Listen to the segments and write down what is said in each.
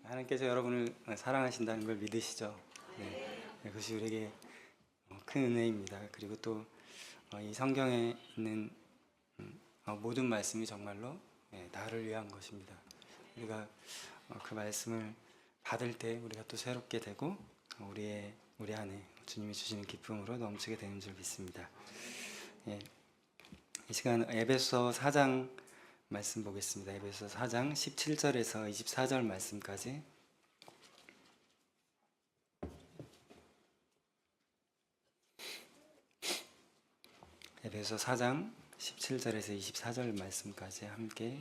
하나님께서 여러분을 사랑하신다는 걸 믿으시죠? 네. 그것이 우리에게 큰 은혜입니다. 그리고 또 이 성경에 있는 모든 말씀이 정말로 나를 위한 것입니다. 우리가 그 말씀을 받을 때 우리가 또 새롭게 되고 우리 안에 주님이 주시는 기쁨으로 넘치게 되는 줄 믿습니다. 이 시간 에베소 4장 말씀 보겠습니다. 에베소 4장 17절에서 24절 말씀까지. 에베소 4장 17절에서 24절 말씀까지 함께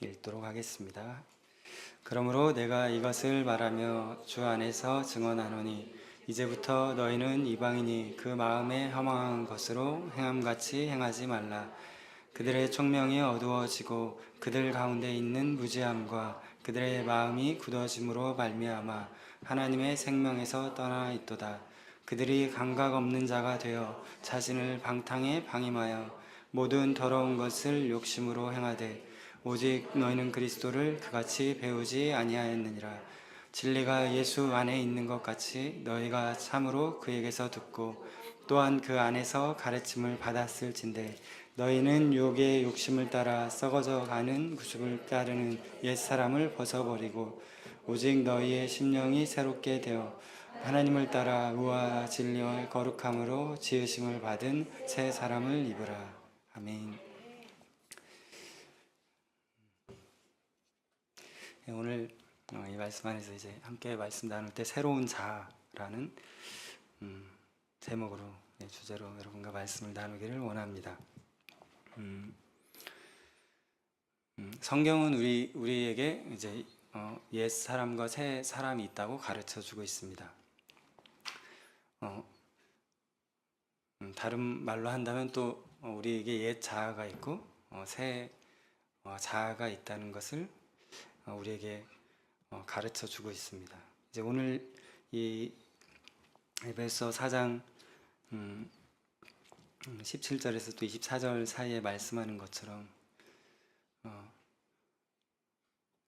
읽도록 하겠습니다. 그러므로 내가 이것을 말하며 주 안에서 증언하노니 이제부터 너희는 이방인이 그 마음에 허망한 것으로 행함같이 행하지 말라. 그들의 총명이 어두워지고 그들 가운데 있는 무지함과 그들의 마음이 굳어짐으로 말미암아 하나님의 생명에서 떠나 있도다. 그들이 감각 없는 자가 되어 자신을 방탕에 방임하여 모든 더러운 것을 욕심으로 행하되 오직 너희는 그리스도를 그같이 배우지 아니하였느니라. 진리가 예수 안에 있는 것 같이 너희가 참으로 그에게서 듣고 또한 그 안에서 가르침을 받았을진대 너희는 육의 욕심을 따라 썩어져 가는 구습을 따르는 옛사람을 벗어버리고 오직 너희의 심령이 새롭게 되어 하나님을 따라 의와 진리와 거룩함으로 지으심을 받은 새 사람을 입으라. 아멘. 오늘 이 말씀 안에서 이제 함께 말씀 나눌 때 새로운 자라는 제목으로 주제로 여러분과 말씀을 나누기를 원합니다. 성경은 우리에게 이제 옛 사람과 새 사람이 있다고 가르쳐 주고 있습니다. 다른 말로 한다면 또 우리에게 옛 자아가 있고 새 자아가 있다는 것을 우리에게 가르쳐 주고 있습니다. 이제 오늘 이 에베소 4장 17절에서 또 24절 사이에 말씀하는 것처럼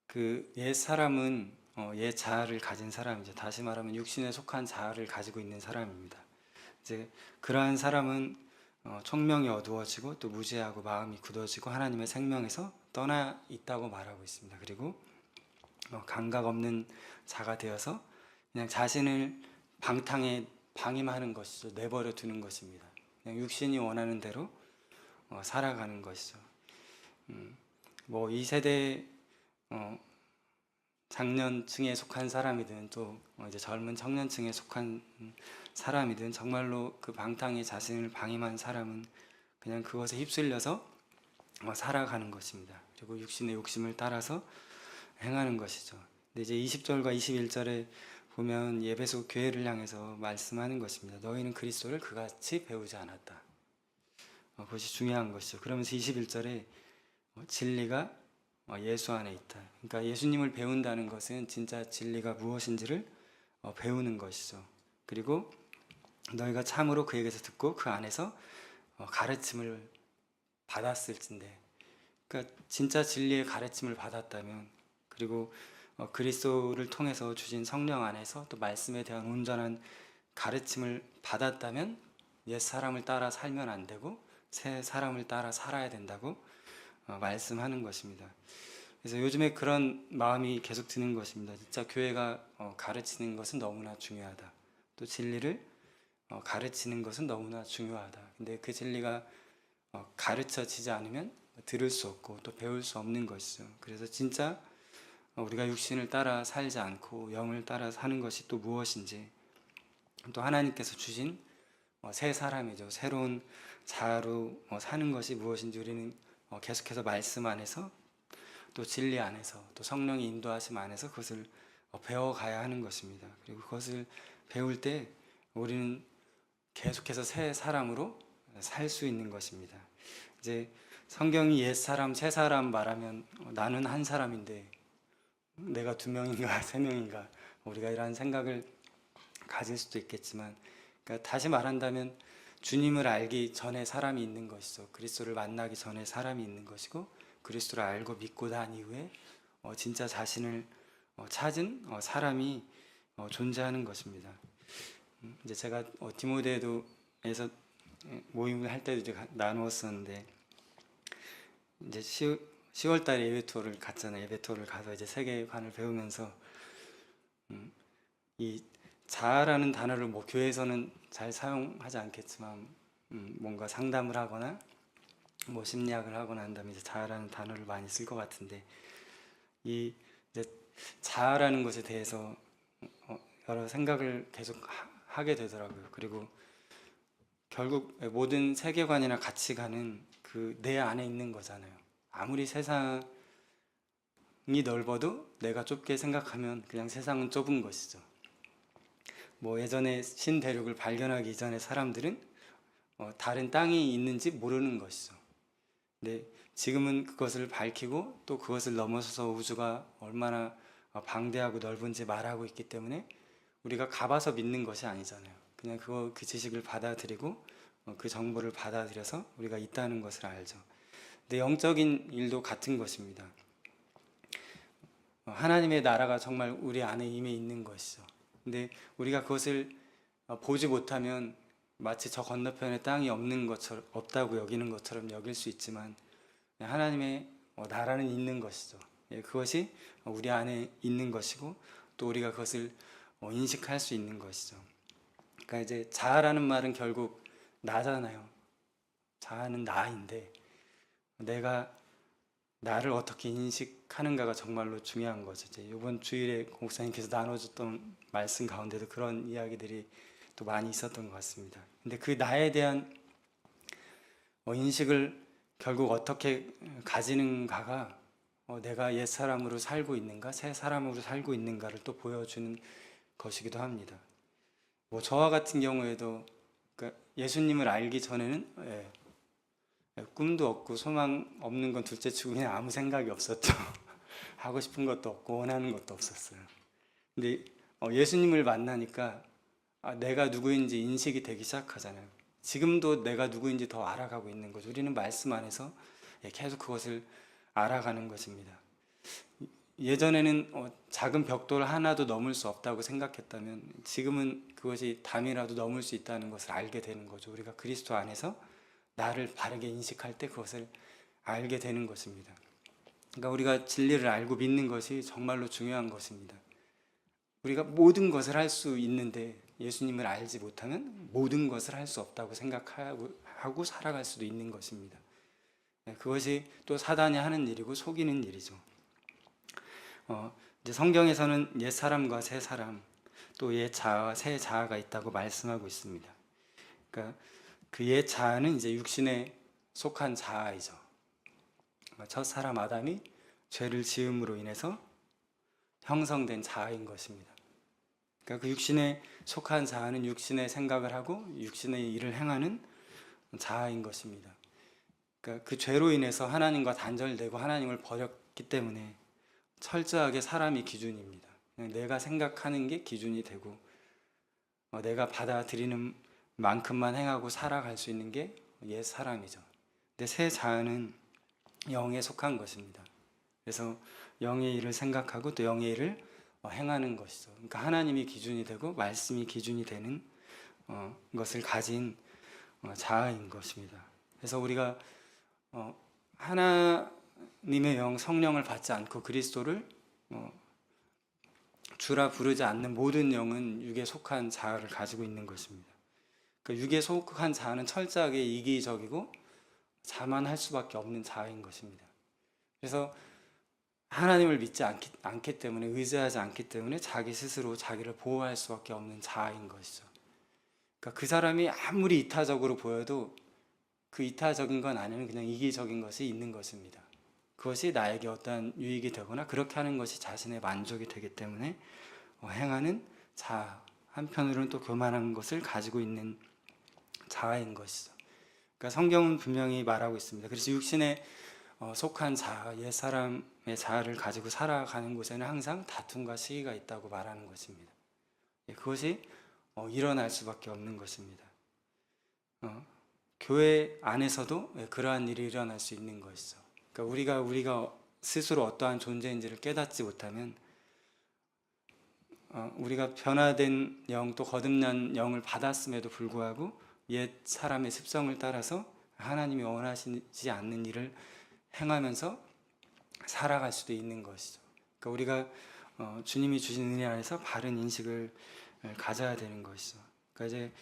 그 옛 사람은 옛 자아를 가진 사람이죠. 다시 말하면 육신에 속한 자아를 가지고 있는 사람입니다. 이제 그러한 사람은 총명이 어두워지고 또 무지하고 마음이 굳어지고 하나님의 생명에서 떠나 있다고 말하고 있습니다. 그리고 감각 없는 자가 되어서 그냥 자신을 방탕에 방임하는 것이죠. 내버려 두는 것입니다. 그냥 육신이 원하는 대로 살아가는 것이죠. 뭐 이 세대 장년층에 속한 사람이든 또 이제 젊은 청년층에 속한 사람이든 정말로 그 방탕에 자신을 방임한 사람은 그냥 그것에 휩쓸려서 살아가는 것입니다. 그리고 육신의 욕심을 따라서 행하는 것이죠. 근데 이제 20절과 21절에 보면 에베소 교회를 향해서 말씀하는 것입니다. 너희는 그리스도를 그같이 배우지 않았다. 그것이 중요한 것이죠. 그러면서 21절에 진리가 예수 안에 있다. 그러니까 예수님을 배운다는 것은 진짜 진리가 무엇인지를 배우는 것이죠. 그리고 너희가 참으로 그에게서 듣고 그 안에서 가르침을 받았을진데, 그러니까 진짜 진리의 가르침을 받았다면, 그리고 그리스도를 통해서 주신 성령 안에서 또 말씀에 대한 온전한 가르침을 받았다면 옛 사람을 따라 살면 안 되고 새 사람을 따라 살아야 된다고 말씀하는 것입니다. 그래서 요즘에 그런 마음이 계속 드는 것입니다. 진짜 교회가 가르치는 것은 너무나 중요하다. 또 진리를 가르치는 것은 너무나 중요하다. 근데 그 진리가 가르쳐지지 않으면 들을 수 없고 또 배울 수 없는 것이죠. 그래서 진짜 우리가 육신을 따라 살지 않고 영을 따라 사는 것이 또 무엇인지, 또 하나님께서 주신 새 사람이죠. 새로운 자아로 사는 것이 무엇인지 우리는 계속해서 말씀 안에서 또 진리 안에서 또 성령의 인도하심 안에서 그것을 배워가야 하는 것입니다. 그리고 그것을 배울 때 우리는 계속해서 새 사람으로 살 수 있는 것입니다. 이제 성경이 옛 사람, 새 사람 말하면 나는 한 사람인데 내가 2명인가 3명인가 우리가 이러한 생각을 가질 수도 있겠지만, 그러니까 다시 말한다면 주님을 알기 전에 사람이 있는 것이죠. 그리스도를 만나기 전에 사람이 있는 것이고, 그리스도를 알고 믿고 난 이후에 진짜 자신을 찾은 사람이 존재하는 것입니다. 이제 제가 디모데도에서 모임을 할 때도 이제 나누었었는데, 이제 10월 달에 예배 투어를 갔잖아요. 예배 투어를 가서 이제 세계관을 배우면서 이 자아라는 단어를 뭐 교회에서는 잘 사용하지 않겠지만 뭔가 상담을 하거나 뭐 심리학을 하거나 한 다음에 이제 자아라는 단어를 많이 쓸 것 같은데, 이 이제 자아라는 것에 대해서 여러 생각을 계속 하게 되더라고요. 그리고 결국 모든 세계관이나 가치관은 그 내 안에 있는 거잖아요. 아무리 세상이 넓어도 내가 좁게 생각하면 그냥 세상은 좁은 것이죠. 뭐 예전에 신대륙을 발견하기 이전에 사람들은 다른 땅이 있는지 모르는 것이죠. 근데 지금은 그것을 밝히고 또 그것을 넘어서서 우주가 얼마나 방대하고 넓은지 말하고 있기 때문에 우리가 가봐서 믿는 것이 아니잖아요. 그냥 그 지식을 받아들이고 그 정보를 받아들여서 우리가 있다는 것을 알죠. 근데 영적인 일도 같은 것입니다. 하나님의 나라가 정말 우리 안에 임해 있는 것이죠. 근데 우리가 그것을 보지 못하면 마치 저 건너편에 땅이 없는 것처럼, 없다고 여기는 것처럼 여길 수 있지만, 하나님의 나라는 있는 것이죠. 그것이 우리 안에 있는 것이고 또 우리가 그것을 인식할 수 있는 것이죠. 그러니까 이제 자아라는 말은 결국 나잖아요. 자아는 나인데 내가 나를 어떻게 인식하는가가 정말로 중요한 거죠. 이제 이번 주일에 목사님께서 나눠줬던 말씀 가운데도 그런 이야기들이 또 많이 있었던 것 같습니다. 근데 그 나에 대한 인식을 결국 어떻게 가지는가가 내가 옛 사람으로 살고 있는가, 새 사람으로 살고 있는가를 또 보여주는 것이기도 합니다. 뭐 저와 같은 경우에도 그러니까 예수님을 알기 전에는 꿈도 없고 소망 없는 건 둘째치고 그냥 아무 생각이 없었죠. 하고 싶은 것도 없고 원하는 것도 없었어요. 근데 예수님을 만나니까 내가 누구인지 인식이 되기 시작하잖아요. 지금도 내가 누구인지 더 알아가고 있는 거죠. 우리는 말씀 안에서 계속 그것을 알아가는 것입니다. 예전에는 작은 벽돌 하나도 넘을 수 없다고 생각했다면 지금은 그것이 담이라도 넘을 수 있다는 것을 알게 되는 거죠. 우리가 그리스도 안에서 나를 바르게 인식할 때 그것을 알게 되는 것입니다. 그러니까 우리가 진리를 알고 믿는 것이 정말로 중요한 것입니다. 우리가 모든 것을 할 수 있는데 예수님을 알지 못하면 모든 것을 할 수 없다고 생각하고 살아갈 수도 있는 것입니다. 그것이 또 사단이 하는 일이고 속이는 일이죠. 이제 성경에서는 옛 사람과 새 사람, 또 옛 자아와 새 자아가 있다고 말씀하고 있습니다. 그러니까 그 옛 자아는 이제 육신에 속한 자아이죠. 첫 사람 아담이 죄를 지음으로 인해서 형성된 자아인 것입니다. 그러니까 그 육신에 속한 자아는 육신의 생각을 하고 육신의 일을 행하는 자아인 것입니다. 그러니까 그 죄로 인해서 하나님과 단절되고 하나님을 버렸기 때문에 철저하게 사람이 기준입니다. 내가 생각하는 게 기준이 되고 내가 받아들이는 만큼만 행하고 살아갈 수 있는 게 옛 사람이죠. 근데 새 자아는 영에 속한 것입니다. 그래서 영의 일을 생각하고 또 영의 일을 행하는 것이죠. 그러니까 하나님이 기준이 되고 말씀이 기준이 되는 것을 가진 자아인 것입니다. 그래서 우리가 하나님의 영 성령을 받지 않고 그리스도를 주라 부르지 않는 모든 영은 육에 속한 자아를 가지고 있는 것입니다. 그러니까 육에 속한 자아는 철저하게 이기적이고 자만할 수밖에 없는 자아인 것입니다. 그래서 하나님을 믿지 않기 때문에, 의지하지 않기 때문에 자기 스스로 자기를 보호할 수밖에 없는 자아인 것이죠. 그러니까 그 사람이 아무리 이타적으로 보여도 그 이타적인 건 안에는 그냥 이기적인 것이 있는 것입니다. 그것이 나에게 어떠한 유익이 되거나 그렇게 하는 것이 자신의 만족이 되기 때문에 행하는 자아, 한편으로는 또 교만한 것을 가지고 있는 자아인 것이죠. 그러니까 성경은 분명히 말하고 있습니다. 그래서 육신에 속한 자아, 옛사람의 자아를 가지고 살아가는 곳에는 항상 다툼과 시기가 있다고 말하는 것입니다. 그것이 일어날 수밖에 없는 것입니다. 교회 안에서도 그러한 일이 일어날 수 있는 것이죠. 그러니까 우리가 스스로 어떠한 존재인지를 깨닫지 못하면 우리가 변화된 영 또 거듭난 영을 받았음에도 불구하고 옛 사람의 습성을 따라서 하나님이 원하시지 않는 일을 행하면서 살아갈 수도 있는 것이죠. 그러니까 우리가 주님이 주신 은혜 안에서 바른 인식을 가져야 되는 것이죠. 그러니까 이제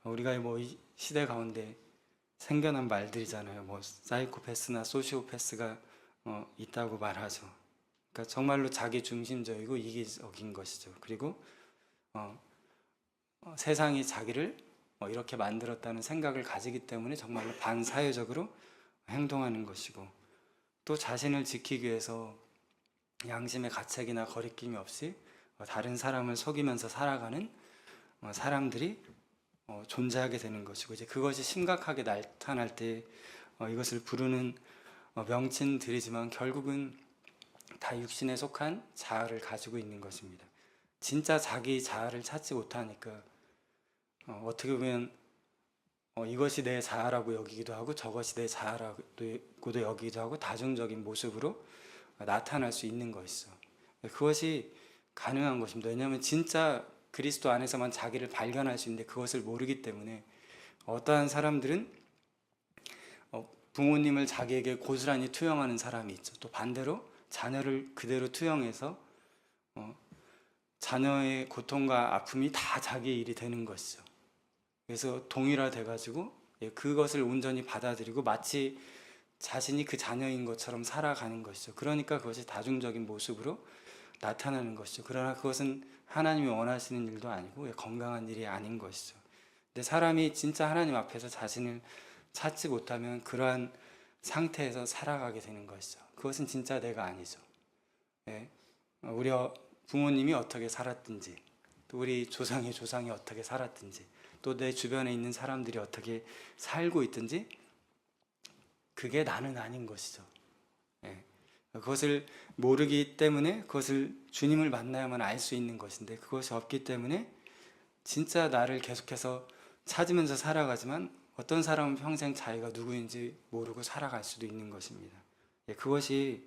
우리가 뭐 이 시대 가운데 생겨난 말들이잖아요. 뭐 사이코패스나 소시오패스가 있다고 말하죠. 그러니까 정말로 자기 중심적이고 이기적인 것이죠. 그리고 세상이 자기를 이렇게 만들었다는 생각을 가지기 때문에 정말로 반사회적으로 행동하는 것이고, 또 자신을 지키기 위해서 양심의 가책이나 거리낌이 없이 다른 사람을 속이면서 살아가는 사람들이 존재하게 되는 것이고, 이제 그것이 심각하게 나타날 때 이것을 부르는 명칭들이지만 결국은 다 육신에 속한 자아를 가지고 있는 것입니다. 진짜 자기 자아를 찾지 못하니까 어떻게 보면 이것이 내 자아라고 여기기도 하고 저것이 내 자아라고도 여기기도 하고 다중적인 모습으로 나타날 수 있는 것이죠. 그것이 가능한 것입니다. 왜냐하면 진짜 그리스도 안에서만 자기를 발견할 수 있는데 그것을 모르기 때문에 어떠한 사람들은 부모님을 자기에게 고스란히 투영하는 사람이 있죠. 또 반대로 자녀를 그대로 투영해서 자녀의 고통과 아픔이 다 자기의 일이 되는 것이죠. 그래서 동일화돼 가지고 그것을 온전히 받아들이고 마치 자신이 그 자녀인 것처럼 살아가는 것이죠. 그러니까 그것이 다중적인 모습으로 나타나는 것이죠. 그러나 그것은 하나님이 원하시는 일도 아니고 건강한 일이 아닌 것이죠. 근데 사람이 진짜 하나님 앞에서 자신을 찾지 못하면 그러한 상태에서 살아가게 되는 것이죠. 그것은 진짜 내가 아니죠. 우리 부모님이 어떻게 살았든지, 또 우리 조상의 조상이 어떻게 살았든지, 또 내 주변에 있는 사람들이 어떻게 살고 있든지 그게 나는 아닌 것이죠. 그것을 모르기 때문에 그것을 주님을 만나야만 알 수 있는 것인데, 그것이 없기 때문에 진짜 나를 계속해서 찾으면서 살아가지만 어떤 사람은 평생 자기가 누구인지 모르고 살아갈 수도 있는 것입니다. 그것이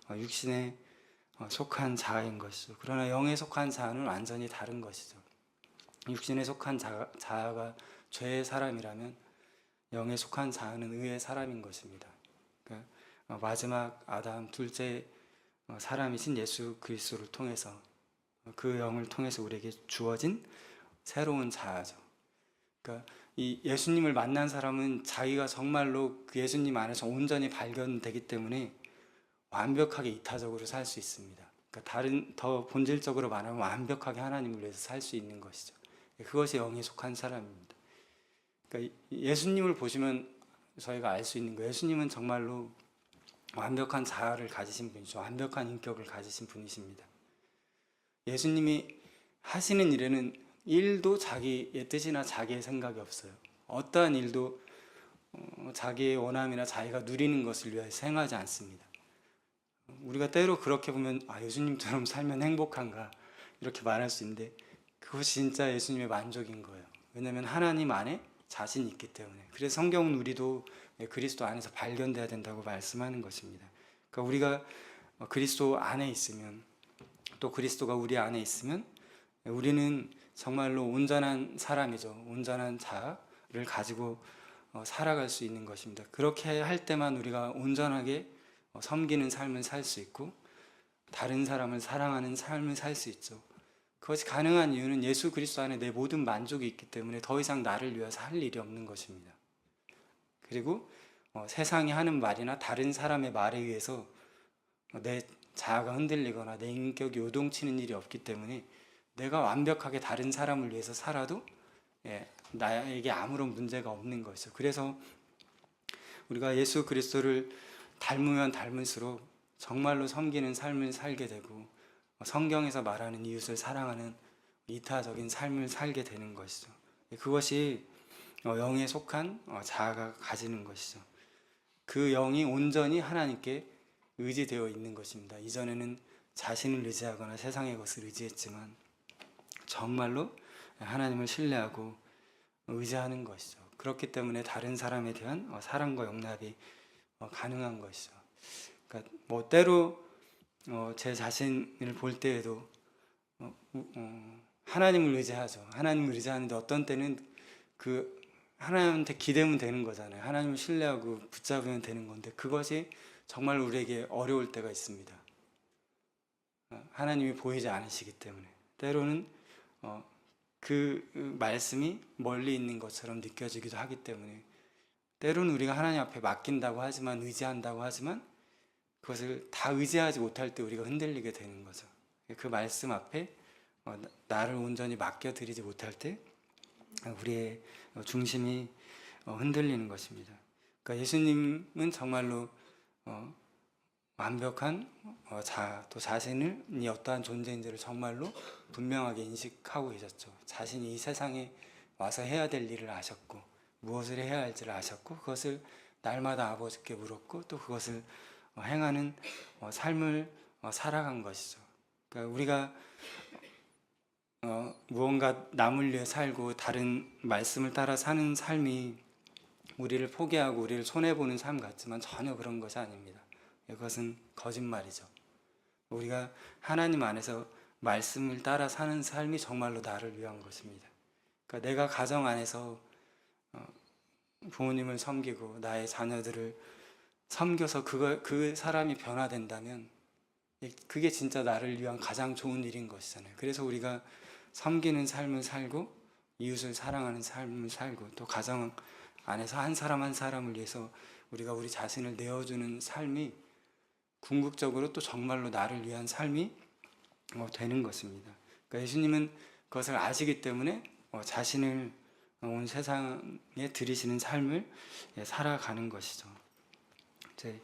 육신에 속한 자아인 것이죠. 그러나 영에 속한 자아는 완전히 다른 것이죠. 육신에 속한 자아가 죄의 사람이라면 영에 속한 자아는 의의 사람인 것입니다. 그러니까 마지막 아담, 둘째 사람이신 예수 그리스도를 통해서, 그 영을 통해서 우리에게 주어진 새로운 자아죠. 그러니까 이 예수님을 만난 사람은 자기가 정말로 그 예수님 안에서 온전히 발견되기 때문에 완벽하게 이타적으로 살 수 있습니다. 그러니까 더 본질적으로 말하면 완벽하게 하나님을 위해서 살 수 있는 것이죠. 그것이 영에 속한 사람입니다. 그러니까 예수님을 보시면 저희가 알 수 있는 거예요. 예수님은 정말로 완벽한 자아를 가지신 분이죠. 완벽한 인격을 가지신 분이십니다. 예수님이 하시는 일에는 일도 자기의 뜻이나 자기의 생각이 없어요. 어떠한 일도 자기의 원함이나 자기가 누리는 것을 위해서 행하지 않습니다. 우리가 때로 그렇게 보면 예수님처럼 살면 행복한가 이렇게 말할 수 있는데, 그것이 진짜 예수님의 만족인 거예요. 왜냐하면 하나님 안에 자신이 있기 때문에. 그래서 성경은 우리도 그리스도 안에서 발견돼야 된다고 말씀하는 것입니다. 그러니까 우리가 그리스도 안에 있으면, 또 그리스도가 우리 안에 있으면 우리는 정말로 온전한 사람이죠. 온전한 자아를 가지고 살아갈 수 있는 것입니다. 그렇게 할 때만 우리가 온전하게 섬기는 삶을 살 수 있고 다른 사람을 사랑하는 삶을 살 수 있죠. 그것이 가능한 이유는 예수 그리스도 안에 내 모든 만족이 있기 때문에 더 이상 나를 위해서 할 일이 없는 것입니다. 그리고 세상이 하는 말이나 다른 사람의 말에 의해서 내 자아가 흔들리거나 내 인격이 요동치는 일이 없기 때문에 내가 완벽하게 다른 사람을 위해서 살아도 나에게 아무런 문제가 없는 것이죠. 그래서 우리가 예수 그리스도를 닮으면 닮을수록 정말로 섬기는 삶을 살게 되고 성경에서 말하는 이웃을 사랑하는 이타적인 삶을 살게 되는 것이죠. 그것이 영에 속한 자아가 가지는 것이죠. 그 영이 온전히 하나님께 의지되어 있는 것입니다. 이전에는 자신을 의지하거나 세상의 것을 의지했지만 정말로 하나님을 신뢰하고 의지하는 것이죠. 그렇기 때문에 다른 사람에 대한 사랑과 용납이 가능한 것이죠. 그러니까 때로 제 자신을 볼 때에도 하나님을 의지하죠. 하나님을 의지하는데 어떤 때는 그 하나님한테 기대면 되는 거잖아요. 하나님을 신뢰하고 붙잡으면 되는 건데 그것이 정말 우리에게 어려울 때가 있습니다. 하나님이 보이지 않으시기 때문에 때로는 그 말씀이 멀리 있는 것처럼 느껴지기도 하기 때문에 때로는 우리가 하나님 앞에 맡긴다고 하지만 의지한다고 하지만 그것을 다 의지하지 못할 때 우리가 흔들리게 되는 거죠. 그 말씀 앞에 나를 온전히 맡겨드리지 못할 때 우리의 중심이 흔들리는 것입니다. 그러니까 예수님은 정말로 완벽한 또 자신이 어떠한 존재인지를 정말로 분명하게 인식하고 계셨죠. 자신이 이 세상에 와서 해야 될 일을 아셨고 무엇을 해야 할지를 아셨고 그것을 날마다 아버지께 물었고 또 그것을 행하는 삶을 살아간 것이죠. 그러니까 우리가 무언가 남을 위해 살고 다른 말씀을 따라 사는 삶이 우리를 포기하고 우리를 손해보는 삶 같지만 전혀 그런 것이 아닙니다. 그것은 거짓말이죠. 우리가 하나님 안에서 말씀을 따라 사는 삶이 정말로 나를 위한 것입니다. 그러니까 내가 가정 안에서 부모님을 섬기고 나의 자녀들을 섬겨서 그 사람이 변화된다면 그게 진짜 나를 위한 가장 좋은 일인 것이잖아요. 그래서 우리가 섬기는 삶을 살고 이웃을 사랑하는 삶을 살고 또 가정 안에서 한 사람 한 사람을 위해서 우리가 우리 자신을 내어주는 삶이 궁극적으로 또 정말로 나를 위한 삶이 되는 것입니다. 그러니까 예수님은 그것을 아시기 때문에 자신을 온 세상에 들이시는 삶을 살아가는 것이죠. 이제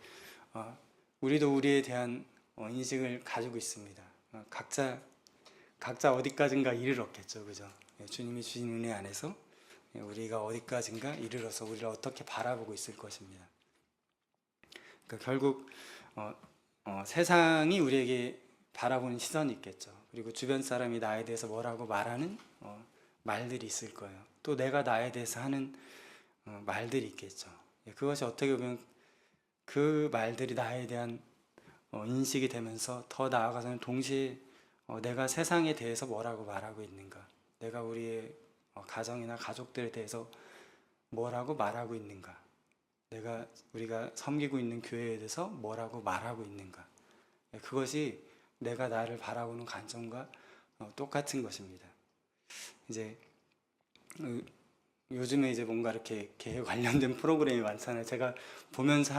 우리도 우리에 대한 인식을 가지고 있습니다. 각자 어디까지인가 이르렀겠죠, 그죠? 주님이 주신 은혜 안에서 우리가 어디까지인가 이르러서 우리를 어떻게 바라보고 있을 것입니다. 그러니까 결국 세상이 우리에게 바라보는 시선이 있겠죠. 그리고 주변 사람이 나에 대해서 뭐라고 말하는 말들이 있을 거예요. 또 내가 나에 대해서 하는 말들이 있겠죠. 그것이 어떻게 보면 그 말들이 나에 대한 인식이 되면서 더 나아가서는 동시에 내가 세상에 대해서 뭐라고 말하고 있는가, 내가 우리의 가정이나 가족들에 대해서 뭐라고 말하고 있는가, 우리가 섬기고 있는 교회에 대해서 뭐라고 말하고 있는가, 그것이 내가 나를 바라보는 관점과 똑같은 것입니다. 이제 요즘에 이제 뭔가 이렇게 개 관련된 프로그램이 많잖아요. 제가 보면서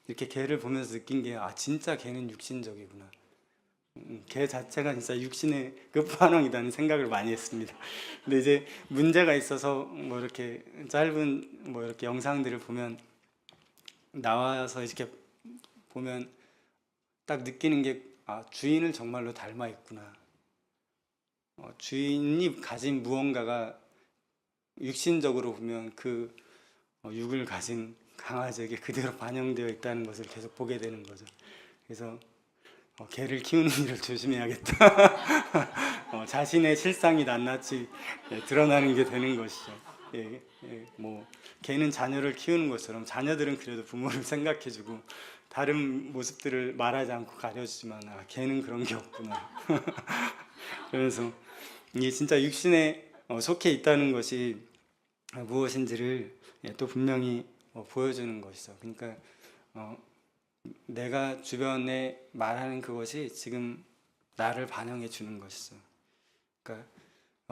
이렇게 개를 보면서 느낀 게 진짜 개는 육신적이구나. 개 자체가 진짜 육신의 끝판왕이라는 생각을 많이 했습니다. 근데 이제 문제가 있어서 뭐 이렇게 짧은 뭐 이렇게 영상들을 보면 나와서 이렇게 보면 딱 느끼는 게 주인을 정말로 닮아 있구나. 주인이 가진 무언가가 육신적으로 보면 그 육을 가진 강아지에게 그대로 반영되어 있다는 것을 계속 보게 되는 거죠. 그래서 개를 키우는 일을 조심해야겠다. 자신의 실상이 낱낱이 드러나는 게 되는 것이죠. 뭐 개는 자녀를 키우는 것처럼 자녀들은 그래도 부모를 생각해주고 다른 모습들을 말하지 않고 가려주지만 개는 그런 게 없구나. 그러면서 이게 진짜 육신에 속해 있다는 것이 무엇인지를 또 분명히 보여주는 것이죠. 그러니까 내가 주변에 말하는 그것이 지금 나를 반영해 주는 것이죠. 그러니까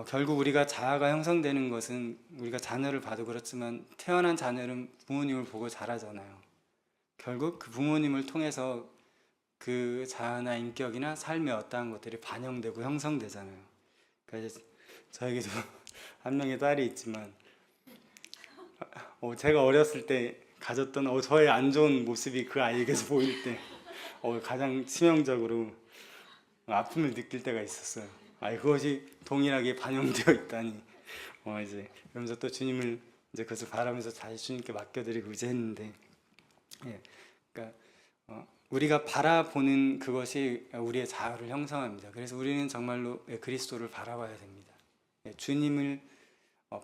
결국 우리가 자아가 형성되는 것은 우리가 자녀를 봐도 그렇지만 태어난 자녀는 부모님을 보고 자라잖아요. 결국 그 부모님을 통해서 그 자아나 인격이나 삶의 어떠한 것들이 반영되고 형성되잖아요. 그러니까 이제 저에게도 한 명의 딸이 있지만 제가 어렸을 때 가졌던 저의 안 좋은 모습이 그 아이에게서 보일 때 가장 치명적으로 아픔을 느낄 때가 있었어요. 그것이 동일하게 반영되어 있다니. 이제 그러면서 또 주님을 이제 그것을 바라면서 다시 주님께 맡겨드리고 이제 했는데, 그러니까 우리가 바라보는 그것이 우리의 자아를 형성합니다. 그래서 우리는 정말로 그리스도를 바라봐야 됩니다. 주님을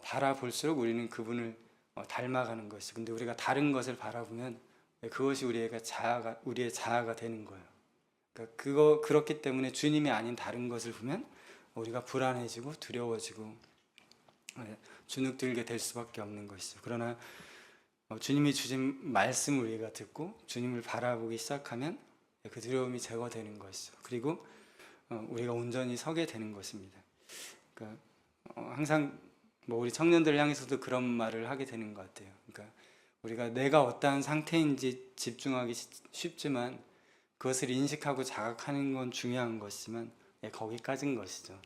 바라볼수록 우리는 그분을 닮아가는 것이. 근데 우리가 다른 것을 바라보면 그것이 우리의 자아가 되는 거예요. 그러니까 그렇기 때문에 주님이 아닌 다른 것을 보면 우리가 불안해지고 두려워지고 주눅들게 될 수밖에 없는 것이죠. 그러나 주님이 주신 말씀을 우리가 듣고 주님을 바라보기 시작하면 그 두려움이 제거되는 것이죠. 그리고 우리가 온전히 서게 되는 것입니다. 그러니까 항상 우리 청년들을 향해서도 그런 말을 하게 되는 것 같아요. 그러니까 우리가 내가 어떠한 상태인지 집중하기 쉽지만 그것을 인식하고 자각하는 건 중요한 것이지만 거기까지인 것이죠.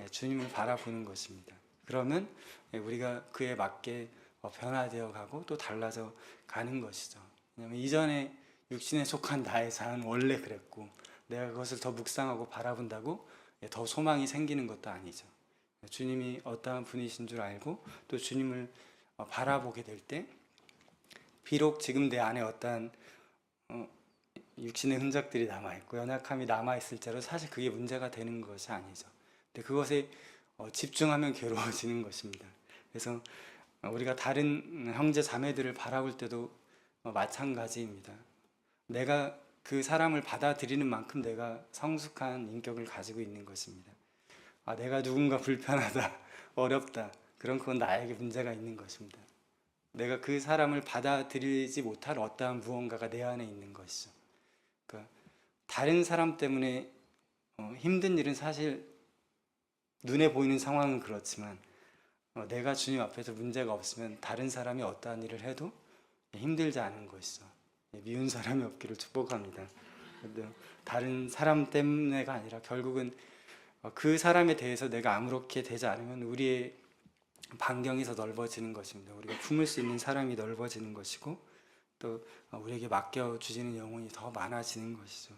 주님을 바라보는 것입니다. 그러면 우리가 그에 맞게 변화되어 가고 또 달라져 가는 것이죠. 왜냐하면 이전에 육신에 속한 나의 자아는 원래 그랬고 내가 그것을 더 묵상하고 바라본다고 더 소망이 생기는 것도 아니죠. 주님이 어떠한 분이신 줄 알고 또 주님을 바라보게 될 때 비록 지금 내 안에 어떠한 육신의 흔적들이 남아있고 연약함이 남아있을지라도 사실 그게 문제가 되는 것이 아니죠. 근데 그것에 집중하면 괴로워지는 것입니다. 그래서 우리가 다른 형제 자매들을 바라볼 때도 마찬가지입니다. 내가 그 사람을 받아들이는 만큼 내가 성숙한 인격을 가지고 있는 것입니다. 내가 누군가 불편하다, 어렵다, 그건 나에게 문제가 있는 것입니다. 내가 그 사람을 받아들이지 못할 어떠한 무언가가 내 안에 있는 것이죠. 그러니까 다른 사람 때문에 힘든 일은 사실 눈에 보이는 상황은 그렇지만 내가 주님 앞에서 문제가 없으면 다른 사람이 어떠한 일을 해도 힘들지 않은 것이죠. 미운 사람이 없기를 축복합니다. 다른 사람 때문에가 아니라 결국은 그 사람에 대해서 내가 아무렇게 되지 않으면 우리의 반경이 더 넓어지는 것입니다. 우리가 품을 수 있는 사람이 넓어지는 것이고 또 우리에게 맡겨주시는 영혼이 더 많아지는 것이죠.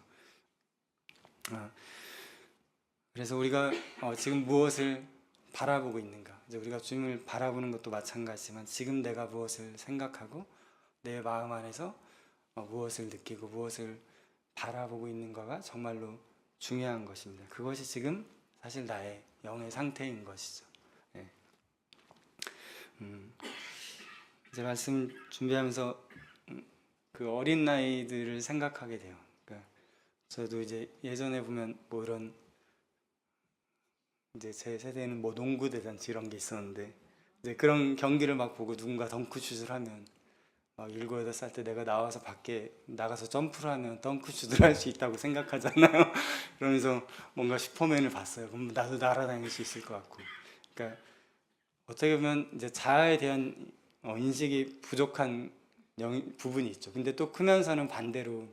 그래서 우리가 지금 무엇을 바라보고 있는가, 이제 우리가 주님을 바라보는 것도 마찬가지지만 지금 내가 무엇을 생각하고 내 마음 안에서 무엇을 느끼고 무엇을 바라보고 있는가가 정말로 중요한 것입니다. 그것이 지금 사실 나의 영의 상태인 것이죠. 이제 말씀 준비하면서 그 어린 나이들을 생각하게 돼요. 그러니까 저도 이제 예전에 보면 이런 이제 제 세대는 농구 대잔치 이런 게 있었는데 이제 그런 경기를 막 보고 누군가 덩크슛을 하면 7, 8살 때 내가 나와서 밖에 나가서 점프를 하면 덩크슛을 할 수 있다고 생각하잖아요. 그러면서 뭔가 슈퍼맨을 봤어요. 그럼 나도 날아다닐 수 있을 것 같고. 그러니까 어떻게 보면 이제 자아에 대한 인식이 부족한 부분이 있죠. 근데 또 크면서는 반대로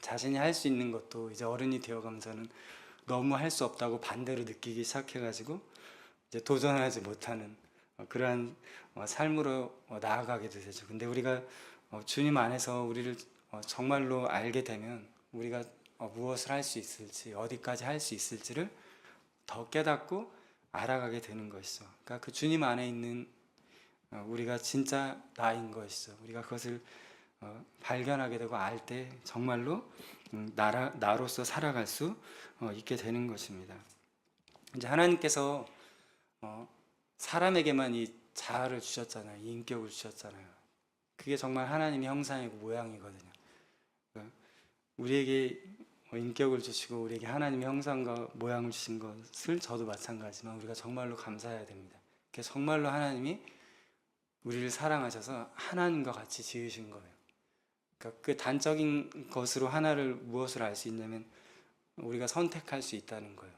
자신이 할 수 있는 것도 이제 어른이 되어가면서는 너무 할 수 없다고 반대로 느끼기 시작해가지고 이제 도전하지 못하는 그러한 삶으로 나아가게 되죠. 근데 우리가 주님 안에서 우리를 정말로 알게 되면 우리가 무엇을 할 수 있을지, 어디까지 할 수 있을지를 더 깨닫고 알아가게 되는 것이죠. 그러니까 그 주님 안에 있는 우리가 진짜 나인 것이죠. 우리가 그것을 발견하게 되고 알 때 정말로 나로서 살아갈 수 있게 되는 것입니다. 이제 하나님께서 사람에게만 이 자아를 주셨잖아요. 이 인격을 주셨잖아요. 그게 정말 하나님의 형상이고 모양이거든요. 그러니까 우리에게 인격을 주시고 우리에게 하나님의 형상과 모양을 주신 것을 저도 마찬가지지만 우리가 정말로 감사해야 됩니다. 정말로 하나님이 우리를 사랑하셔서 하나님과 같이 지으신 거예요. 그러니까 그 단적인 것으로 하나를 무엇을 알 수 있냐면 우리가 선택할 수 있다는 거예요.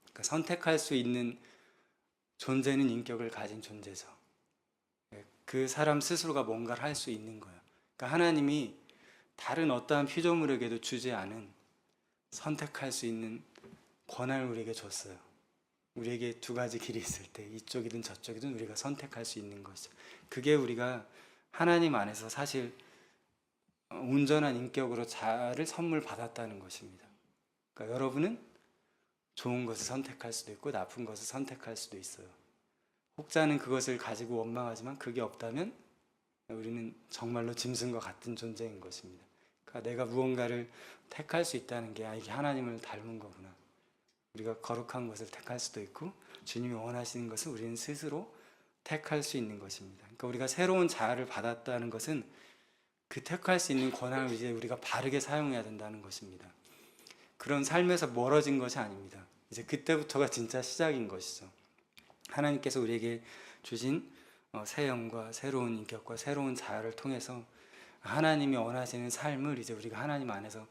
그러니까 선택할 수 있는 존재는 인격을 가진 존재죠. 그 사람 스스로가 뭔가를 할 수 있는 거예요. 그러니까 하나님이 다른 어떠한 피조물에게도 주지 않은 선택할 수 있는 권한을 우리에게 줬어요. 우리에게 두 가지 길이 있을 때 이쪽이든 저쪽이든 우리가 선택할 수 있는 것이죠. 그게 우리가 하나님 안에서 사실 온전한 인격으로 자아를 선물 받았다는 것입니다. 그러니까 여러분은 좋은 것을 선택할 수도 있고 나쁜 것을 선택할 수도 있어요. 혹자는 그것을 가지고 원망하지만 그게 없다면 우리는 정말로 짐승과 같은 존재인 것입니다. 그러니까 내가 무언가를 택할 수 있다는 게 이게 하나님을 닮은 거구나. 우리가 거룩한 것을 택할 수도 있고 주님이 원하시는 것을 우리는 스스로 택할 수 있는 것입니다. 그러니까 우리가 새로운 자아를 받았다는 것은 그 택할 수 있는 권한을 이제 우리가 바르게 사용해야 된다는 것입니다. 그런 삶에서 멀어진 것이 아닙니다. 이제 그때부터가 진짜 시작인 것이죠. 하나님께서 우리에게 주신 새 영과 새로운 인격과 새로운 자아를 통해서 하나님이 원하시는 삶을 이제 우리가 하나님 안에서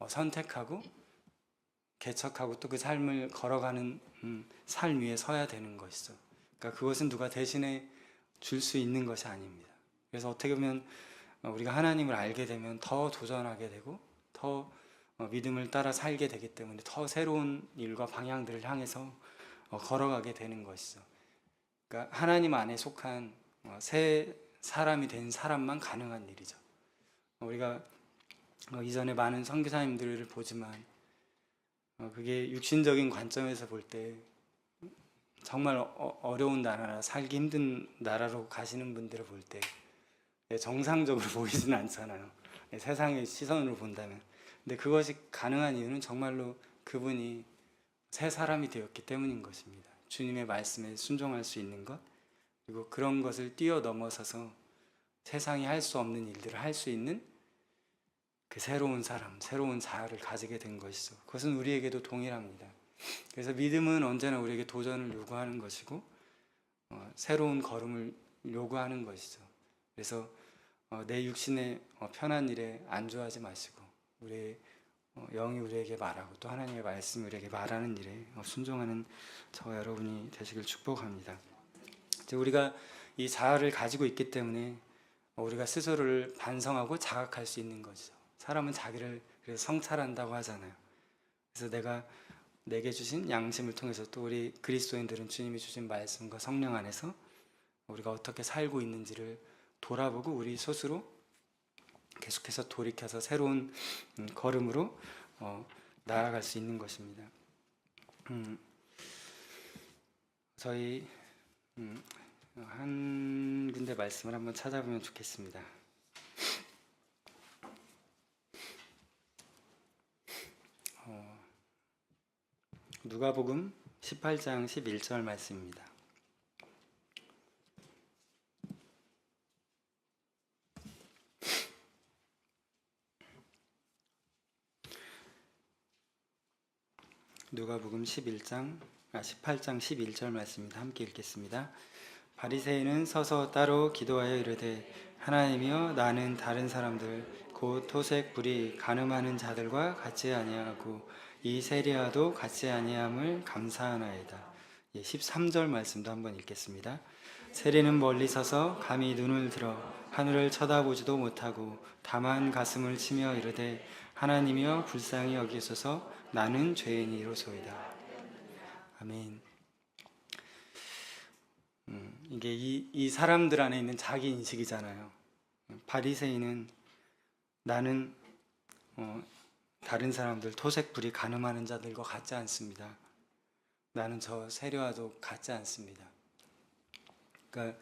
선택하고 개척하고 또 그 삶을 걸어가는 삶 위에 서야 되는 것이죠. 그러니까 그것은 누가 대신해 줄 수 있는 것이 아닙니다. 그래서 어떻게 보면 우리가 하나님을 알게 되면 더 도전하게 되고 더 믿음을 따라 살게 되기 때문에 더 새로운 일과 방향들을 향해서 걸어가게 되는 것이죠. 그러니까 하나님 안에 속한 새 사람이 된 사람만 가능한 일이죠. 우리가 이전에 많은 선교사님들을 보지만 그게 육신적인 관점에서 볼 때 정말 어려운 나라, 살기 힘든 나라로 가시는 분들을 볼 때 정상적으로 보이지는 않잖아요. 세상의 시선으로 본다면. 근데 그것이 가능한 이유는 정말로 그분이 새 사람이 되었기 때문인 것입니다. 주님의 말씀에 순종할 수 있는 것, 그리고 그런 것을 뛰어넘어서서 세상이 할 수 없는 일들을 할 수 있는 그 새로운 사람, 새로운 자아를 가지게 된 것이죠. 그것은 우리에게도 동일합니다. 그래서 믿음은 언제나 우리에게 도전을 요구하는 것이고 새로운 걸음을 요구하는 것이죠. 그래서 내 육신의 편한 일에 안주하지 마시고 우리의 영이 우리에게 말하고 또 하나님의 말씀이 우리에게 말하는 일에 순종하는 저와 여러분이 되시길 축복합니다. 이제 우리가 이 자아를 가지고 있기 때문에 우리가 스스로를 반성하고 자각할 수 있는 거죠. 사람은 자기를 그래서 성찰한다고 하잖아요. 그래서 내게 주신 양심을 통해서 또 우리 그리스도인들은 주님이 주신 말씀과 성령 안에서 우리가 어떻게 살고 있는지를 돌아보고 우리 스스로 계속해서 돌이켜서 새로운 걸음으로 나아갈 수 있는 것입니다. 저희 한 군데 말씀을 한번 찾아보면 좋겠습니다. 누가복음 18장 11절 말씀입니다. 누가복음 18장 11절 말씀입니다. 함께 읽겠습니다. 바리새인은 서서 따로 기도하여 이르되 하나님이여 나는 다른 사람들 곧 토색 불이 간음하는 자들과 같이 아니하고 이 세리와도 같이 아니함을 감사하나이다. 13절 말씀도 한번 읽겠습니다. 세리는 멀리 서서 감히 눈을 들어 하늘을 쳐다보지도 못하고 다만 가슴을 치며 이르되 하나님이여 불쌍히 여기소서 나는 죄인이로소이다. 아멘. 이게 이 사람들 안에 있는 자기 인식이잖아요. 바리새인은 나는 다른 사람들 토색불이 간음하는 자들과 같지 않습니다. 나는 저 세리와도 같지 않습니다. 그러니까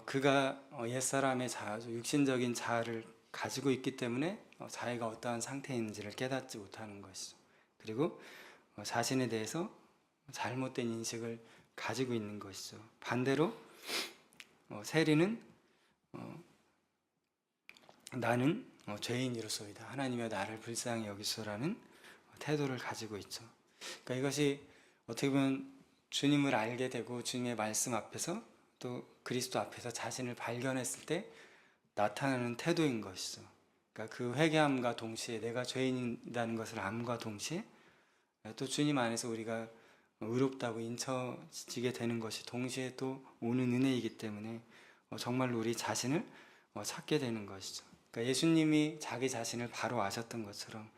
그가 옛사람의 자아, 육신적인 자아를 가지고 있기 때문에 자기가 어떠한 상태인지를 깨닫지 못하는 것이죠. 그리고 자신에 대해서 잘못된 인식을 가지고 있는 것이죠. 반대로 세리는 나는 죄인이로소이다. 하나님여 나를 불쌍히 여기소라는 태도를 가지고 있죠. 그러니까 이것이 어떻게 보면 주님을 알게 되고 주님의 말씀 앞에서 또 그리스도 앞에서 자신을 발견했을 때 나타나는 태도인 것이죠. 그러니까 그 회개함과 동시에 내가 죄인이라는 것을 암과 동시에 또 주님 안에서 우리가 의롭다고 인쳐지게 되는 것이 동시에 또 오는 은혜이기 때문에 정말로 우리 자신을 찾게 되는 것이죠. 그러니까 예수님이 자기 자신을 바로 아셨던 것처럼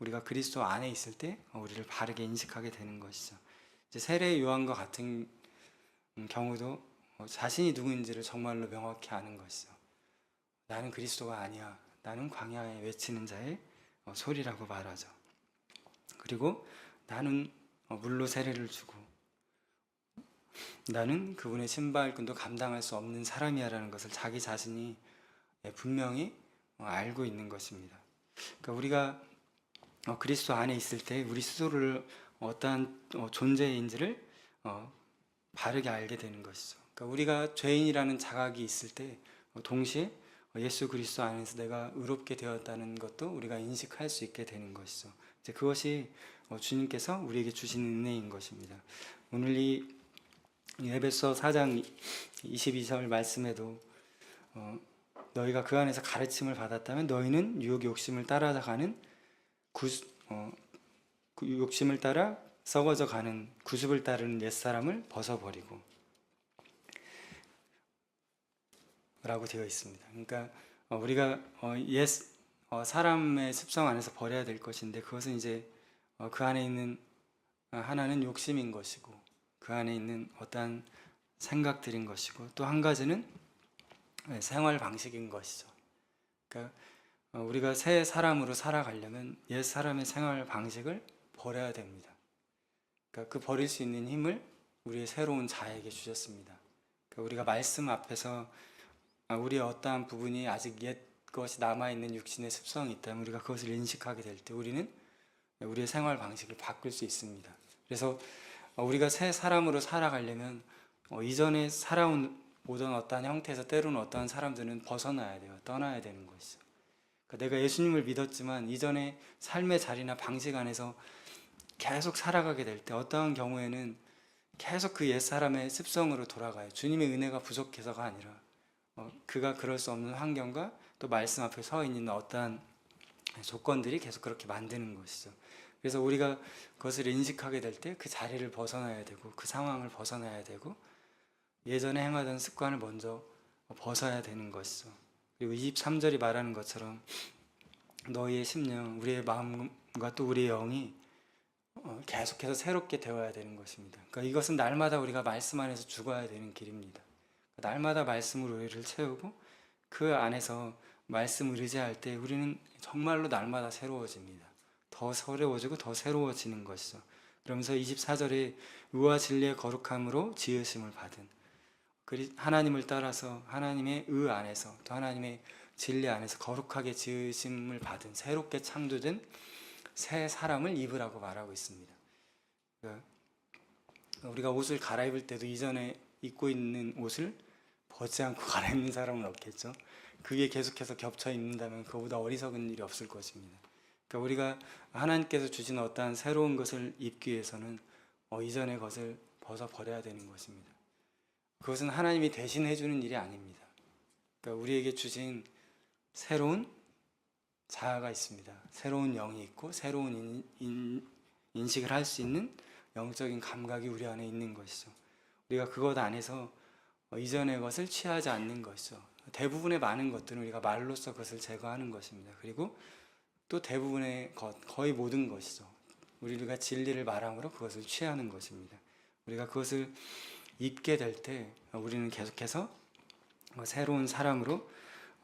우리가 그리스도 안에 있을 때 우리를 바르게 인식하게 되는 것이죠. 이제 세례 요한과 같은 경우도 자신이 누구인지를 정말로 명확히 아는 것이죠. 나는 그리스도가 아니야. 나는 광야에 외치는 자의 소리라고 말하죠. 그리고 나는 물로 세례를 주고 나는 그분의 신발끈도 감당할 수 없는 사람이야라는 것을 자기 자신이 분명히 알고 있는 것입니다. 그러니까 우리가 그리스도 안에 있을 때 우리 스스로를 어떠한 존재인지를 바르게 알게 되는 것이죠. 그러니까 우리가 죄인이라는 자각이 있을 때 동시에 예수 그리스도 안에서 내가 의롭게 되었다는 것도 우리가 인식할 수 있게 되는 것이죠. 이제 그것이 주님께서 우리에게 주시는 은혜인 것입니다. 오늘 이 에베소 4장 22절 말씀에도 너희가 그 안에서 가르침을 받았다면 너희는 유혹의 욕심을 따라가는 그 욕심을 따라 썩어져 가는 구습을 따르는 옛사람을 벗어버리고 라고 되어 있습니다. 그러니까 우리가 옛 사람의 습성 안에서 버려야 될 것인데, 그것은 이제 그 안에 있는 하나는 욕심인 것이고, 그 안에 있는 어떠한 생각들인 것이고, 또 한 가지는 생활 방식인 것이죠. 그러니까 우리가 새 사람으로 살아가려면 옛 사람의 생활 방식을 버려야 됩니다. 그러니까 그 버릴 수 있는 힘을 우리의 새로운 자에게 주셨습니다. 그러니까 우리가 말씀 앞에서 우리의 어떠한 부분이 아직 옛 것이 남아있는 육신의 습성이 있다면 우리가 그것을 인식하게 될 때 우리는 우리의 생활 방식을 바꿀 수 있습니다. 그래서 우리가 새 사람으로 살아가려면 이전에 살아오던 어떠한 형태에서 때로는 어떠한 사람들은 벗어나야 돼요. 떠나야 되는 것이죠. 그러니까 내가 예수님을 믿었지만 이전의 삶의 자리나 방식 안에서 계속 살아가게 될 때 어떠한 경우에는 계속 그 옛사람의 습성으로 돌아가요. 주님의 은혜가 부족해서가 아니라 그가 그럴 수 없는 환경과 또 말씀 앞에 서 있는 어떠한 조건들이 계속 그렇게 만드는 것이죠. 그래서 우리가 그것을 인식하게 될 때 그 자리를 벗어나야 되고, 그 상황을 벗어나야 되고, 예전에 행하던 습관을 먼저 벗어야 되는 것이죠. 그리고 23절이 말하는 것처럼 너희의 심령, 우리의 마음과 또 우리의 영이 계속해서 새롭게 되어야 되는 것입니다. 그러니까 이것은 날마다 우리가 말씀 안에서 죽어야 되는 길입니다. 날마다 말씀으로 우리를 채우고 그 안에서 말씀을 의지할 때 우리는 정말로 날마다 새로워집니다. 더 새로워지고 더 새로워지는 것이죠. 그러면서 24절에 의와 진리의 거룩함으로 지으심을 받은, 하나님을 따라서 하나님의 의 안에서 또 하나님의 진리 안에서 거룩하게 지으심을 받은 새롭게 창조된 새 사람을 입으라고 말하고 있습니다. 그러니까 우리가 옷을 갈아입을 때도 이전에 입고 있는 옷을 벗지 않고 갈아입는 사람은 없겠죠. 그게 계속해서 겹쳐 입는다면 그보다 어리석은 일이 없을 것입니다. 그러니까 우리가 하나님께서 주신 어떠한 새로운 것을 입기 위해서는 이전의 것을 벗어버려야 되는 것입니다. 그것은 하나님이 대신 해주는 일이 아닙니다. 그러니까 우리에게 주신 새로운 자아가 있습니다. 새로운 영이 있고 새로운 인식을 할 수 있는 영적인 감각이 우리 안에 있는 것이죠. 우리가 그것 안에서 이전의 것을 취하지 않는 것이죠. 대부분의 많은 것들은 우리가 말로써 그것을 제거하는 것입니다. 그리고 또 대부분의 것, 거의 모든 것이죠. 우리가 진리를 말함으로 그것을 취하는 것입니다. 우리가 그것을 입게 될 때 우리는 계속해서 새로운 사람으로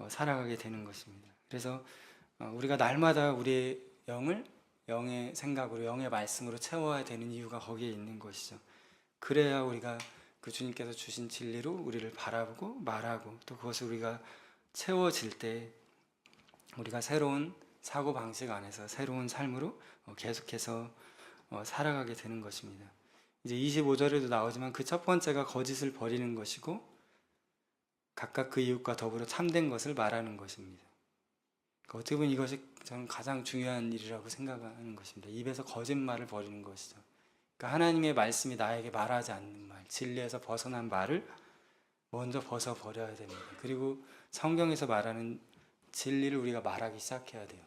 살아가게 되는 것입니다. 그래서 우리가 날마다 우리의 영의 생각으로, 영의 말씀으로 채워야 되는 이유가 거기에 있는 것이죠. 그래야 우리가 그 주님께서 주신 진리로 우리를 바라보고 말하고 또 그것을 우리가 채워질 때 우리가 새로운 사고방식 안에서 새로운 삶으로 계속해서 살아가게 되는 것입니다. 이제 25절에도 나오지만 그 첫 번째가 거짓을 버리는 것이고 각각 그 이웃과 더불어 참된 것을 말하는 것입니다. 어떻게 보면 이것이 저는 가장 중요한 일이라고 생각하는 것입니다. 입에서 거짓말을 버리는 것이죠. 그러니까 하나님의 말씀이 나에게 말하지 않는 말, 진리에서 벗어난 말을 먼저 벗어버려야 됩니다. 그리고 성경에서 말하는 진리를 우리가 말하기 시작해야 돼요.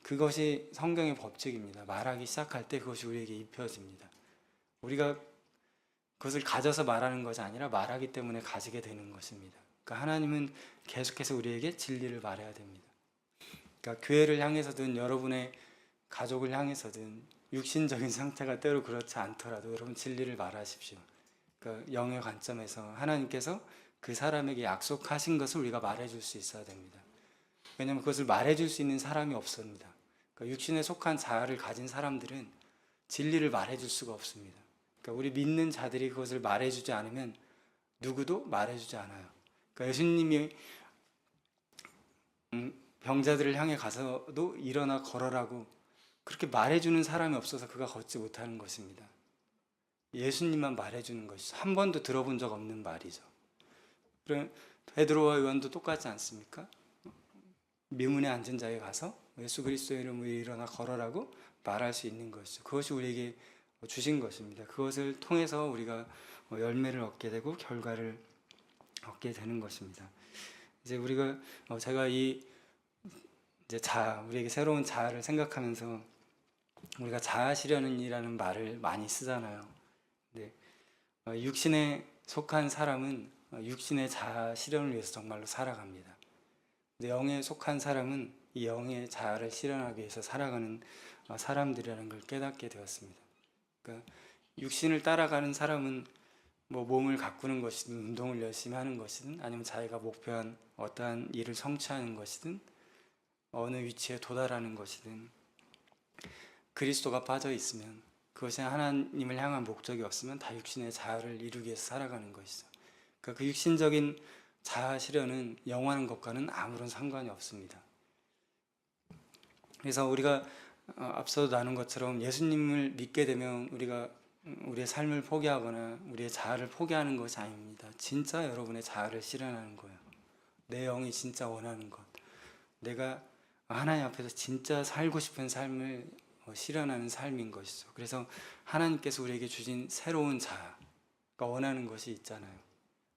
그것이 성경의 법칙입니다. 말하기 시작할 때 그것이 우리에게 입혀집니다. 우리가 그것을 가져서 말하는 것이 아니라 말하기 때문에 가지게 되는 것입니다. 그러니까 하나님은 계속해서 우리에게 진리를 말해야 됩니다. 그러니까 교회를 향해서든 여러분의 가족을 향해서든 육신적인 상태가 때로 그렇지 않더라도 여러분 진리를 말하십시오. 그러니까 영의 관점에서 하나님께서 그 사람에게 약속하신 것을 우리가 말해줄 수 있어야 됩니다. 왜냐하면 그것을 말해줄 수 있는 사람이 없습니다. 그러니까 육신에 속한 자아를 가진 사람들은 진리를 말해줄 수가 없습니다. 그러니까 우리 믿는 자들이 그것을 말해주지 않으면 누구도 말해주지 않아요. 그러니까 예수님이 병자들을 향해 가서도 일어나 걸어라고 그렇게 말해주는 사람이 없어서 그가 걷지 못하는 것입니다. 예수님만 말해주는 것이죠. 한 번도 들어본 적 없는 말이죠. 그럼 베드로와 요한도 똑같지 않습니까? 미문에 앉은 자에게 가서 예수 그리스도의 이름으로 일어나 걸어라고 말할 수 있는 것이죠. 그것이 우리에게 주신 것입니다. 그것을 통해서 우리가 열매를 얻게 되고 결과를 얻게 되는 것입니다. 이제 우리가 제가 이 이제 우리에게 새로운 자아를 생각하면서 우리가 자아 실현이라는 말을 많이 쓰잖아요. 근데 육신에 속한 사람은 육신의 자아 실현을 위해서 정말로 살아갑니다. 근데 영에 속한 사람은 이 영의 자아를 실현하기 위해서 살아가는 사람들이라는 걸 깨닫게 되었습니다. 그러니까 육신을 따라가는 사람은 뭐 몸을 가꾸는 것이든 운동을 열심히 하는 것이든 아니면 자기가 목표한 어떠한 일을 성취하는 것이든 어느 위치에 도달하는 것이든 그리스도가 빠져 있으면 그것이 하나님을 향한 목적이 없으면 다 육신의 자아를 이루기 위해서 살아가는 것이죠. 그러니까 그 육신적인 자아 실현은 영원한 것과는 아무런 상관이 없습니다. 그래서 우리가 앞서도 나눈 것처럼 예수님을 믿게 되면 우리가 우리의 삶을 포기하거나 우리의 자아를 포기하는 것이 아닙니다. 진짜 여러분의 자아를 실현하는 거예요. 내 영이 진짜 원하는 것, 내가 하나님 앞에서 진짜 살고 싶은 삶을 실현하는 삶인 것이죠. 그래서 하나님께서 우리에게 주신 새로운 자아가 원하는 것이 있잖아요.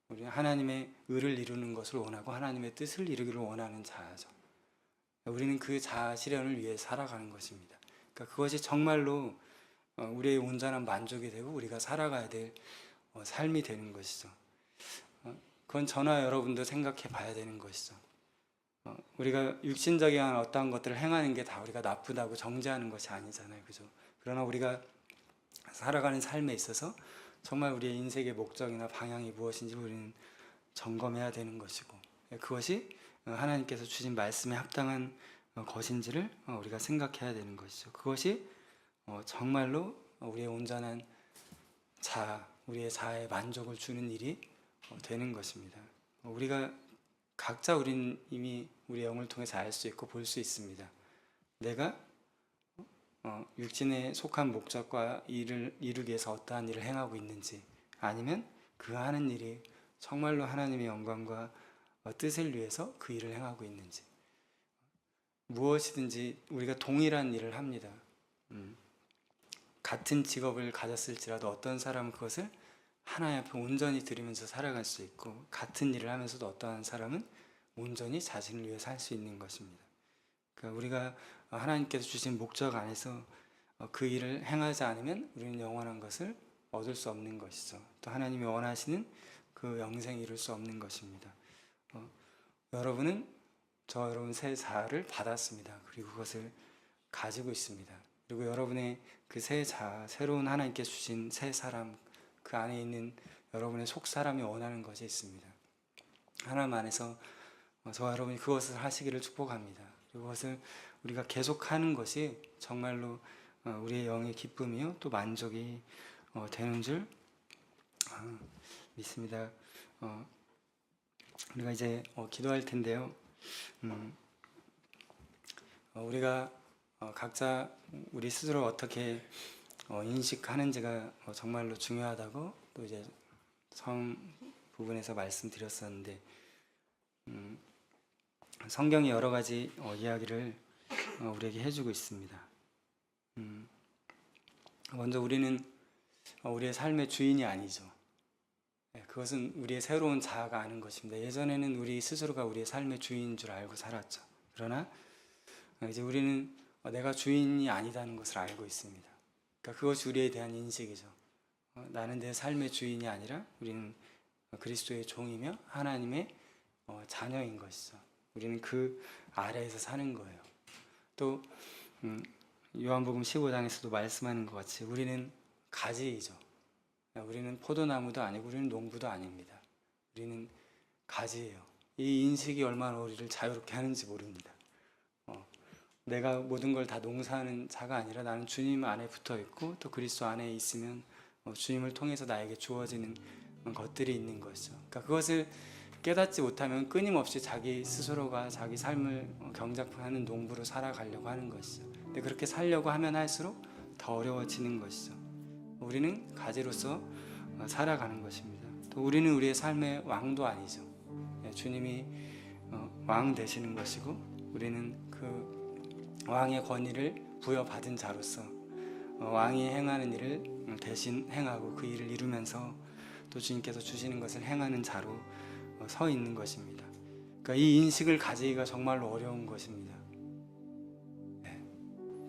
우리는 하나님의 의를 이루는 것을 원하고 하나님의 뜻을 이루기를 원하는 자아죠. 우리는 그 자아 실현을 위해 살아가는 것입니다. 그러니까 그것이 정말로 우리의 온전한 만족이 되고 우리가 살아가야 될 삶이 되는 것이죠. 그건 저나 여러분도 생각해 봐야 되는 것이죠. 우리가 육신적인 어떠한 것들을 행하는 게 다 우리가 나쁘다고 정죄하는 것이 아니잖아요. 그죠? 그러나 우리가 살아가는 삶에 있어서 정말 우리의 인생의 목적이나 방향이 무엇인지 우리는 점검해야 되는 것이고 그것이 하나님께서 주신 말씀에 합당한 것인지를 우리가 생각해야 되는 것이죠. 그것이 정말로 우리의 온전한 자아, 우리의 자아에 만족을 주는 일이 되는 것입니다. 우리가 각자 우리는 이미 우리 영을 통해서 알 수 있고 볼 수 있습니다. 내가 육신에 속한 목적과 일을 이루기 위해서 어떠한 일을 행하고 있는지 아니면 그 하는 일이 정말로 하나님의 영광과 뜻을 위해서 그 일을 행하고 있는지 무엇이든지 우리가 동일한 일을 합니다. 같은 직업을 가졌을지라도 어떤 사람은 그것을 하나님 앞에 온전히 드리면서 살아갈 수 있고 같은 일을 하면서도 어떠한 사람은 온전히 자신을 위해 살 수 있는 것입니다. 그러니까 우리가 하나님께서 주신 목적 안에서 그 일을 행하지 않으면 우리는 영원한 것을 얻을 수 없는 것이죠. 또 하나님이 원하시는 그 영생을 이룰 수 없는 것입니다. 여러분은 여러분 새 자아를 받았습니다. 그리고 그것을 가지고 있습니다. 그리고 여러분의 그 새 자아, 새로운 하나님께서 주신 새 사람, 그 안에 있는 여러분의 속 사람이 원하는 것이 있습니다. 하나님 안에서 저와 여러분이 그것을 하시기를 축복합니다. 그리고 그것을 우리가 계속하는 것이 정말로 우리의 영의 기쁨이요 또 만족이 되는 줄 믿습니다. 우리가 이제 기도할 텐데요. 우리가 각자 우리 스스로 어떻게 인식하는지가 정말로 중요하다고 또 이제 처음 부분에서 말씀드렸었는데 성경이 여러 가지 이야기를 우리에게 해주고 있습니다. 먼저 우리는 우리의 삶의 주인이 아니죠. 그것은 우리의 새로운 자아가 아는 것입니다. 예전에는 우리 스스로가 우리의 삶의 주인인 줄 알고 살았죠. 그러나 이제 우리는 내가 주인이 아니다는 것을 알고 있습니다. 그러니까 그것이 우리에 대한 인식이죠. 나는 내 삶의 주인이 아니라 우리는 그리스도의 종이며 하나님의 자녀인 것이죠. 우리는 그 아래에서 사는 거예요. 또 요한복음 15장에서도 말씀하는 것 같이 우리는 가지이죠. 우리는 포도나무도 아니고 우리는 농부도 아닙니다. 우리는 가지예요. 이 인식이 얼마나 우리를 자유롭게 하는지 모릅니다. 내가 모든 걸 다 농사하는 자가 아니라 나는 주님 안에 붙어 있고 또 그리스도 안에 있으면 주님을 통해서 나에게 주어지는 것들이 있는 것이죠. 그러니까 그것을 깨닫지 못하면 끊임없이 자기 스스로가 자기 삶을 경작하는 농부로 살아가려고 하는 것이죠. 근데 그렇게 살려고 하면 할수록 더 어려워지는 것이죠. 우리는 가지로서 살아가는 것입니다. 또 우리는 우리의 삶의 왕도 아니죠. 주님이 왕 되시는 것이고 우리는 그 왕의 권위를 부여받은 자로서 왕이 행하는 일을 대신 행하고 그 일을 이루면서 또 주님께서 주시는 것을 행하는 자로 서 있는 것입니다. 그러니까 이 인식을 가지기가 정말로 어려운 것입니다. 네.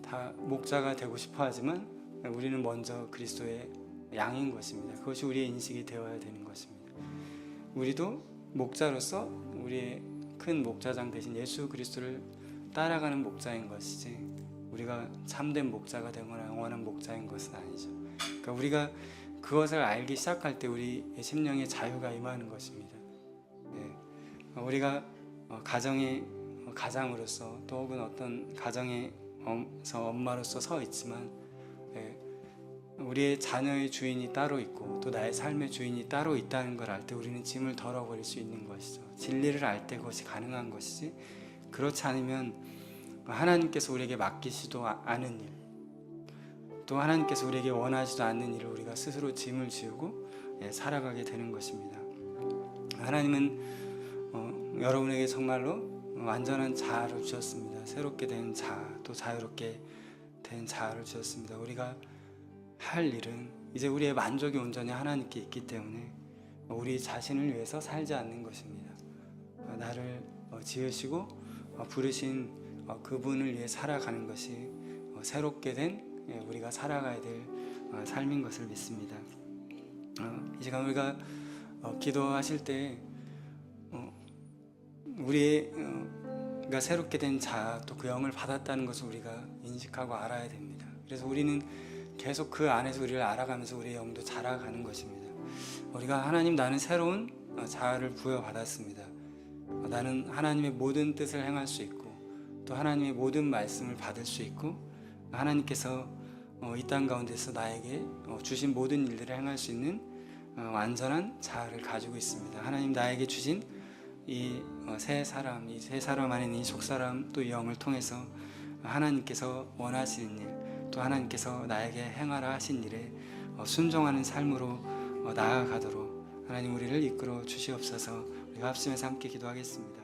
다 목자가 되고 싶어 하지만 우리는 먼저 그리스도의 양인 것입니다. 그것이 우리의 인식이 되어야 되는 것입니다. 우리도 목자로서 우리의 큰 목자장 대신 예수 그리스도를 따라가는 목자인 것이지 우리가 참된 목자가 되거나 영원한 목자인 것은 아니죠. 그러니까 우리가 그것을 알기 시작할 때 우리의 심령의 자유가 임하는 것입니다. 네. 우리가 가정의 가장으로서 또 혹은 어떤 가정의 엄마로서 서 있지만 우리의 자녀의 주인이 따로 있고 또 나의 삶의 주인이 따로 있다는 걸 알 때 우리는 짐을 덜어버릴 수 있는 것이죠. 진리를 알 때 그것이 가능한 것이지 그렇지 않으면 하나님께서 우리에게 맡기시도 않은 일, 또 하나님께서 우리에게 원하시도 않는 일을 우리가 스스로 짐을 지우고 살아가게 되는 것입니다. 하나님은 여러분에게 정말로 완전한 자아를 주셨습니다. 새롭게 된 자아, 또 자유롭게 된 자아를 주셨습니다. 우리가 할 일은 이제 우리의 만족이 온전히 하나님께 있기 때문에 우리 자신을 위해서 살지 않는 것입니다. 나를 지으시고 부르신 그분을 위해 살아가는 것이 새롭게 된 우리가 살아가야 될 삶인 것을 믿습니다. 이 시간 우리가 기도하실 때 우리가 새롭게 된 자 또 그 영을 받았다는 것을 우리가 인식하고 알아야 됩니다. 그래서 우리는 계속 그 안에서 우리를 알아가면서 우리의 영도 자라가는 것입니다. 우리가 하나님 나는 새로운 자아를 부여받았습니다. 나는 하나님의 모든 뜻을 행할 수 있고 또 하나님의 모든 말씀을 받을 수 있고 하나님께서 이 땅 가운데서 나에게 주신 모든 일들을 행할 수 있는 완전한 자아를 가지고 있습니다. 하나님 나에게 주신 이 새 사람, 이 새 사람 안에 있는 이 속사람 또 이 영을 통해서 하나님께서 원하시는 일, 또 하나님께서 나에게 행하라 하신 일에 순종하는 삶으로 나아가도록 하나님 우리를 이끌어 주시옵소서. 우리가 합심해서 함께 기도하겠습니다.